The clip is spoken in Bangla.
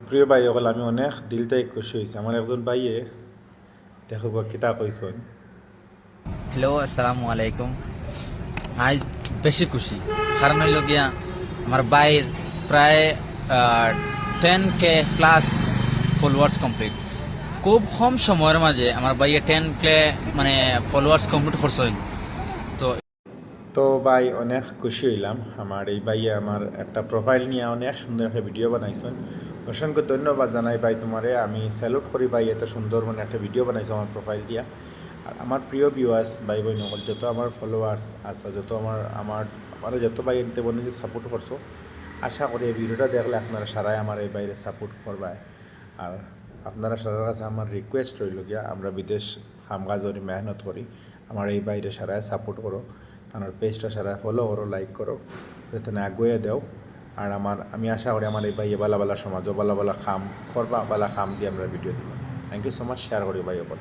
প্রিয় ভাই সকল, আমি অনেক দিল থেকে খুশি হয়েছি। আমার একজন ভাইয়ে দেখব কিতা কইসন। হ্যালো, আসসালামু আলাইকুম। আজ বেশি খুশি, কারণ হইল গিয়া আমার বাইর প্রায় 10K প্লাস ফলোয়ার্স কমপ্লিট। খুব কম সময়ের মাঝে আমার বাইয়ে 10K মানে ফলোয়ার্স কমপ্লিট করছে। তো তো ভাই অনেক খুশি হইলাম। আমার এই ভাইয়ে আমার একটা প্রোফাইল নিয়ে অনেক সুন্দর একটা ভিডিও বানাইছেন। অসংখ্য ধন্যবাদ জানাই ভাই তোমারে। আমি স্যালুট করি ভাই, এত সুন্দর মানে একটা ভিডিও বানাইছো আমার প্রোফাইল দিয়া। আর আমার প্রিয় ভিউয়ার্স ভাই বোন সকল, যত আমার ফলোয়ার্স আছে, যত আমার যত ভাই এনতে বনে যে সাপোর্ট করছো, আশা করি এই ভিডিওটা দেখলে আপনারা সারাই আমার এই বাইরে সাপোর্ট করবায়। আর আপনারা সারার কাছে আমার রিকোয়েস্ট রইল গিয়া, আমরা বিদেশ কাজ করি, মেহনত করি, আমার এই বাইরে সারায় সাপোর্ট করো, তার পেজটা সারা ফলো করো, লাইক করো, যাতে আগুয়ে দেও। আর আমি আশা করি আমার এই ভাই বালা বালা সমাজও বালা বালা খাম করবা, বালা খাম দিয়ে আমরা ভিডিও দিব। Thank you so much. Share করি ভাই বল।